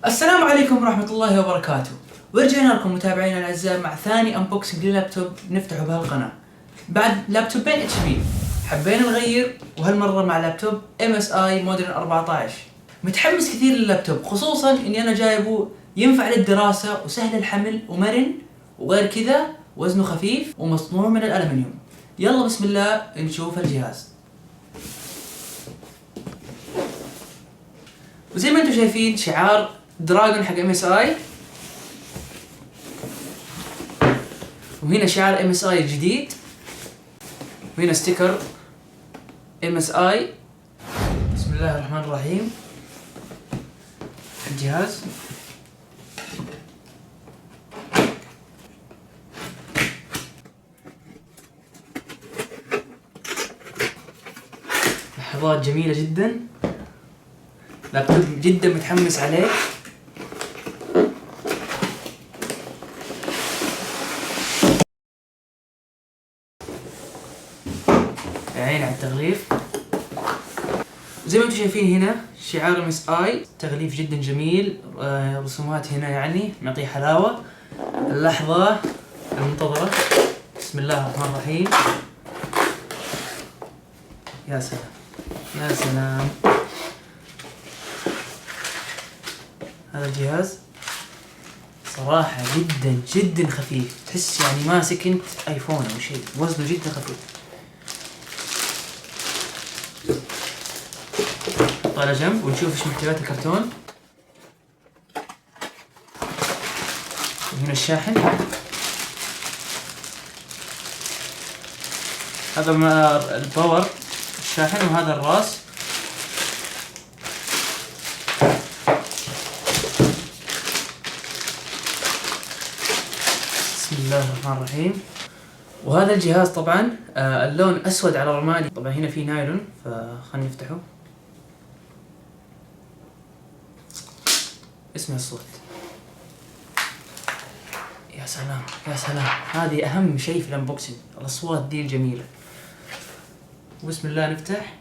السلام عليكم ورحمة الله وبركاته. ورجعنا لكم متابعينا الأعزاء مع ثاني انبوكسنج للابتوب نفتحه بهالقناة بعد لابتوبين اتش بي. حبينا نغير وهالمرة مع لابتوب MSI مودرن 14. متحمس كثير لللابتوب، خصوصا اني انا جايبه ينفع للدراسة وسهل الحمل ومرن، وغير كذا وزنه خفيف ومصنوع من الألمنيوم. يلا بسم الله نشوف الجهاز. وزي ما انتم شايفين شعار دراجون حق MSI، وهنا شعار MSI الجديد، وهنا ستيكر MSI. بسم الله الرحمن الرحيم. الجهاز لحظات جميلة جدا، لابتوب جدا متحمس عليه. عين على التغليف. زي ما انتم شايفين هنا شعار MSI، تغليف جدا جميل، رسومات هنا يعني نعطيه حلاوة. اللحظة المنتظرة، بسم الله الرحمن الرحيم. يا سلام يا سلام، هذا الجهاز صراحة جدا جدا خفيف، تحس يعني ماسك انت ايفون او شيء، وزنه جدا خفيف. نحطه على جنب ونشوف ايش محتويات الكرتون. وهنا الشاحن، هذا الباور الشاحن، وهذا الراس. بسم الله الرحمن الرحيم. وهذا الجهاز طبعا اللون اسود على رمادي، طبعا هنا في نايلون فخلنا نفتحه. اسمع الصوت، يا سلام يا سلام، هذه اهم شيء في الانبوكسنج، الاصوات دي الجميلة. بسم الله نفتح.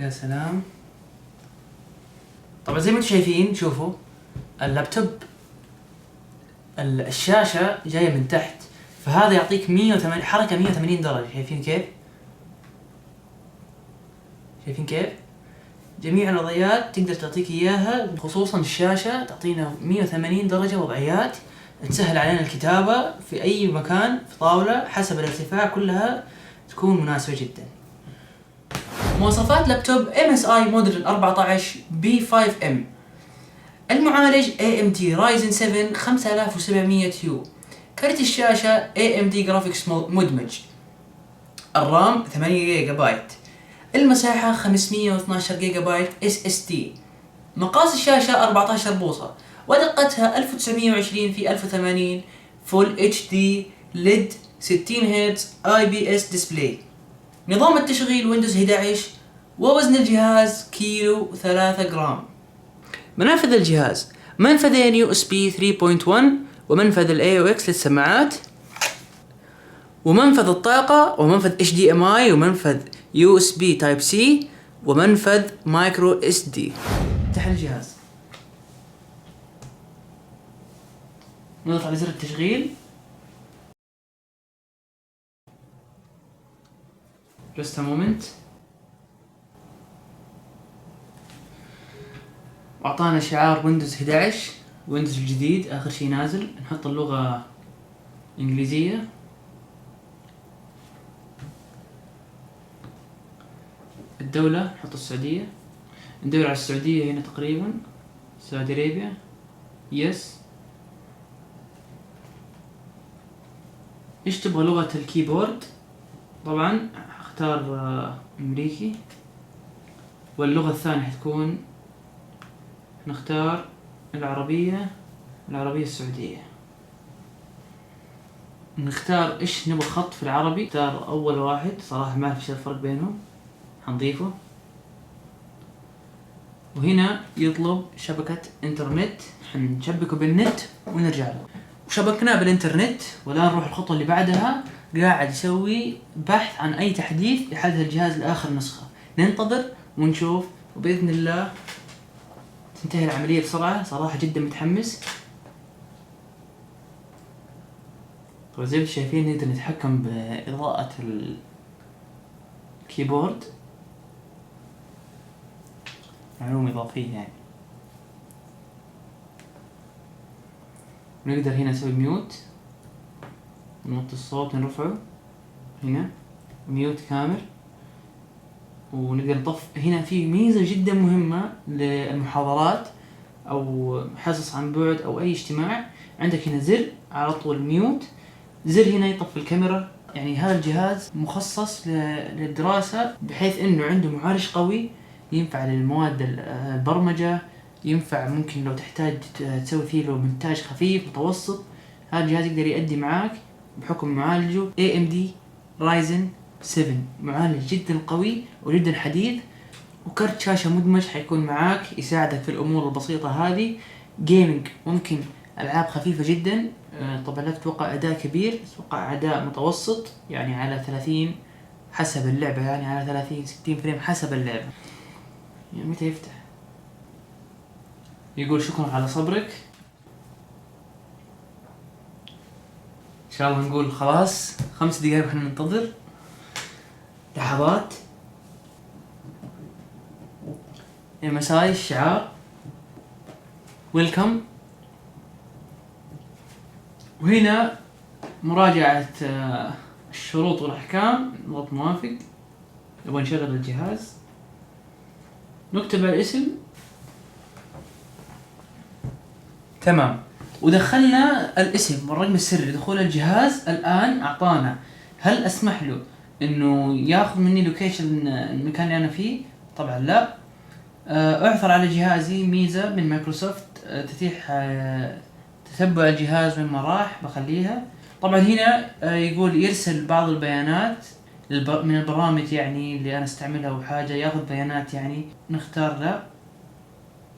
يا سلام. طبعا زي ما انتم شايفين، شوفوا اللابتوب الشاشة جاية من تحت، فهذا يعطيك 180 حركة 180 درجة. شايفين كيف؟ شايفين كيف؟ جميع الوضعيات تقدر تعطيك اياها، خصوصا الشاشة تعطينا 180 درجة وضعيات تسهل علينا الكتابة في اي مكان في طاولة حسب الارتفاع، كلها تكون مناسبة جدا. مواصفات لابتوب MSI مودرن 14 B5M. المعالج AMD Ryzen 7 5700U. كارت الشاشة AMD Graphics مدمج. الرام 8 جيجا بايت. المساحة 512 جيجا بايت SSD. مقاس الشاشة 14 بوصة، ودقتها 1920 في 1080 Full HD LED 60 هرتز IPS ديسبلاي. نظام التشغيل ويندوز 11، ووزن الجهاز كيلو 3 جرام. منافذ الجهاز، منفذين USB 3.1 ومنفذ AUX للسماعات، ومنفذ الطاقة، ومنفذ HDMI، ومنفذ USB Type C، ومنفذ مايكرو SD. افتح الجهاز، نضغط على زر التشغيل. Just a moment. واعطانا شعار ويندوز 11، ويندوز الجديد اخر شي نازل. نحط اللغة انجليزية، الدولة نحط السعودية، ندور على السعودية هنا تقريبا، سعودي ارابيا، يس. ايش تبغى لغة الكيبورد؟ طبعا اختار امريكي، واللغة الثانية حتكون نختار العربية السعودية. نختار ايش نبغى خط في العربي، نختار اول واحد، صراحة ما اعرف ايش الفرق بينهم، حنضيفه. وهنا يطلب شبكة انترنت، حنشبكه بالنت ونرجع له. وشبكناه بالانترنت، والان نروح الخطوة اللي بعدها. قاعد يسوي بحث عن اي تحديث يحدث الجهاز لاخر نسخة، ننتظر ونشوف، وباذن الله تنتهي العملية بسرعة. صراحة جدا متحمس. طبعا زي ما شايفين نقدر نتحكم بإضاءة الكيبورد، معلومة إضافية يعني. نقدر هنا نسوي ميوت، نوطي الصوت نرفعه هنا ميوت كامل، ونقدر نطفي. هنا في ميزة جدا مهمة للمحاضرات أو حصص عن بعد أو أي اجتماع، عندك هنا زر على طول ميوت، زر هنا يطفي الكاميرا. يعني هذا الجهاز مخصص للدراسة، بحيث إنه عنده معالج قوي ينفع للمواد البرمجة، ينفع ممكن لو تحتاج تسوي فيه له مونتاج خفيف متوسط. هذا الجهاز يقدر يؤدي معاك بحكم معالجه AMD Ryzen 7، معالج جدا قوي وجدا حديث، وكرت شاشة مدمج حيكون معاك يساعدك في الأمور البسيطة هذه. جيمنج ممكن ألعاب خفيفة جدا. طبعا لا تتوقع أداء كبير، تتوقع أداء متوسط، يعني على 30 حسب اللعبة، يعني على 30-60 فريم حسب اللعبة. يعني متى يفتح؟ يقول شكرا على صبرك. إن شاء الله نقول خلاص 5 دقايق وإحنا ننتظر. لحظات. MSI الشعار ويلكم. وهنا مراجعة الشروط والأحكام، نضغط موافق. نبغى نشغل الجهاز، نكتب الاسم تمام، ودخلنا الاسم والرقم السري دخول الجهاز. الآن أعطانا هل أسمح له إنه ياخذ مني لوكيشن المكان اللي أنا فيه؟ طبعا لا. أعثر على جهازي ميزة من مايكروسوفت تتيح تتبع الجهاز وين ما راح، بخليها. طبعا هنا يقول يرسل بعض البيانات من البرامج يعني اللي أنا استعملها أو حاجة، ياخذ بيانات يعني. نختار لا،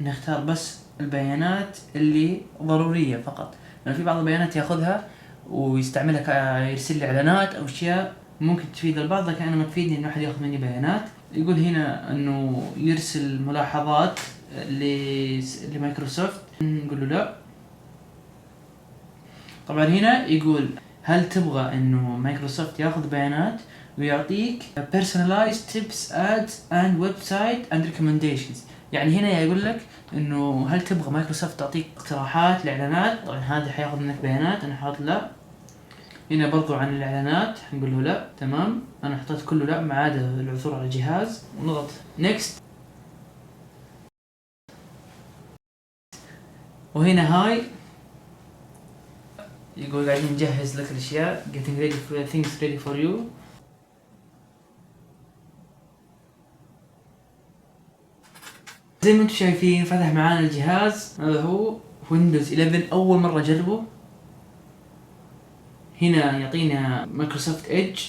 نختار بس البيانات اللي ضرورية فقط، لأن في بعض البيانات ياخذها ويستعملها يرسل لي إعلانات أو أشياء ممكن تفيد البعض، لكن أنا ما تفيدني إنه أحد ياخذ مني بيانات. يقول هنا إنه يرسل ملاحظات لمايكروسوفت، نقول له لا. طبعا هنا يقول هل تبغى إنه مايكروسوفت ياخذ بيانات ويعطيك personalized tips ads and website and recommendations. يعني هنا يقول لك إنه هل تبغى مايكروسوفت تعطيك اقتراحات لإعلانات. طبعا هذا حياخذ منك بيانات، أنا حاط لا. هنا برضو عن الإعلانات حنقول له لا. تمام، أنا حطيت كله لا ما عدا العثور على الجهاز، ونضغط next. وهنا هاي يقول قاعدين نجهز لك الأشياء getting ready for things ready for you. زي ما انتم شايفين فتح معانا الجهاز. هذا هو ويندوز 11 أول مرة أجربه. هنا يعطينا مايكروسوفت ايدج.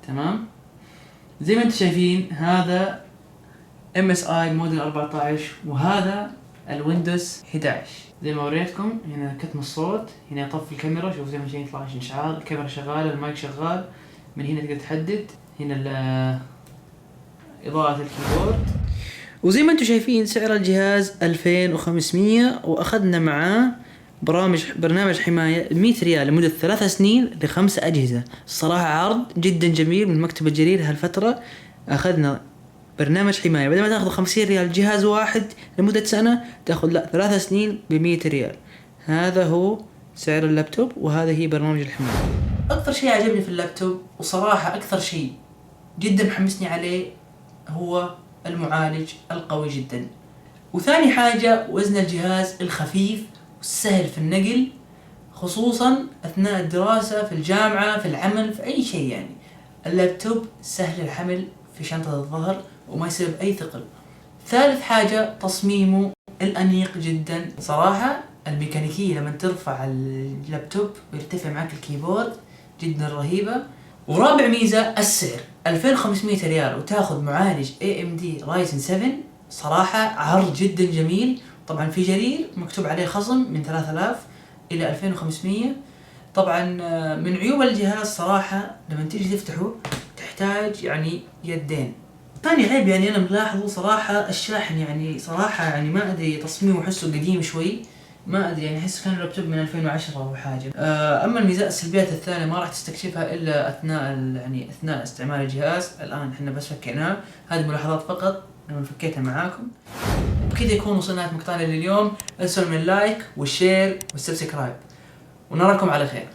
تمام، زي ما انتم شايفين هذا MSI موديل 14 وهذا الويندوز 11. زي ما وريتكم هنا كتم الصوت، هنا يطفي الكاميرا، شوف زي ما شايفين يطلع اشعار، الكاميرا شغالة، المايك شغال، من هنا تقدر تحدد. هنا إضاءة الكيبورد. وزي ما انتم شايفين سعر الجهاز 2500، واخذنا معاه برنامج حماية 100 ريال لمدة 3 سنين ل5 أجهزة. الصراحة عرض جدا جميل من مكتب الجرير هالفترة. أخذنا برنامج حماية، بدل ما تاخذ 50 ريال جهاز واحد لمدة سنة، تاخذ لا 3 سنين ب100 ريال. هذا هو سعر اللابتوب، وهذا هي برنامج الحماية. أكثر شيء عجبني في اللابتوب، وصراحة أكثر شيء جدا محمسني عليه، هو المعالج القوي جدا. وثاني حاجة وزن الجهاز الخفيف والسهل في النقل، خصوصا أثناء الدراسة في الجامعة في العمل في أي شيء. يعني اللابتوب سهل الحمل في شنطة الظهر وما يسبب أي ثقل. ثالث حاجة تصميمه الأنيق جدا. صراحة الميكانيكية لما ترفع اللابتوب ويرتفع معك الكيبورد جدا رهيبة. ورابع ميزة السعر 2500 ريال وتاخذ معالج AMD Ryzen 7. صراحة عرض جدا جميل. طبعا في جرير مكتوب عليه خصم من 3000 إلى 2500. طبعا من عيوب الجهاز صراحة لما تيجي تفتحه تحتاج يعني يدين، ثاني عيب يعني انا ملاحظه صراحه الشاحن، يعني صراحه يعني ما ادري تصميمه احسه قديم شوي، ما ادري يعني احس كان لابتوب من 2010 او حاجه. اما الميزات السلبيات الثانيه ما راح تستكشفها الا يعني اثناء استعمال الجهاز. الان احنا بس فكيناه، هذه ملاحظات فقط لما فكيتها معاكم. بكذا يكون وصلنا لنهايه مقطعنا لليوم. لا تنسوا من اللايك والشير والسبسكرايب، ونراكم على خير.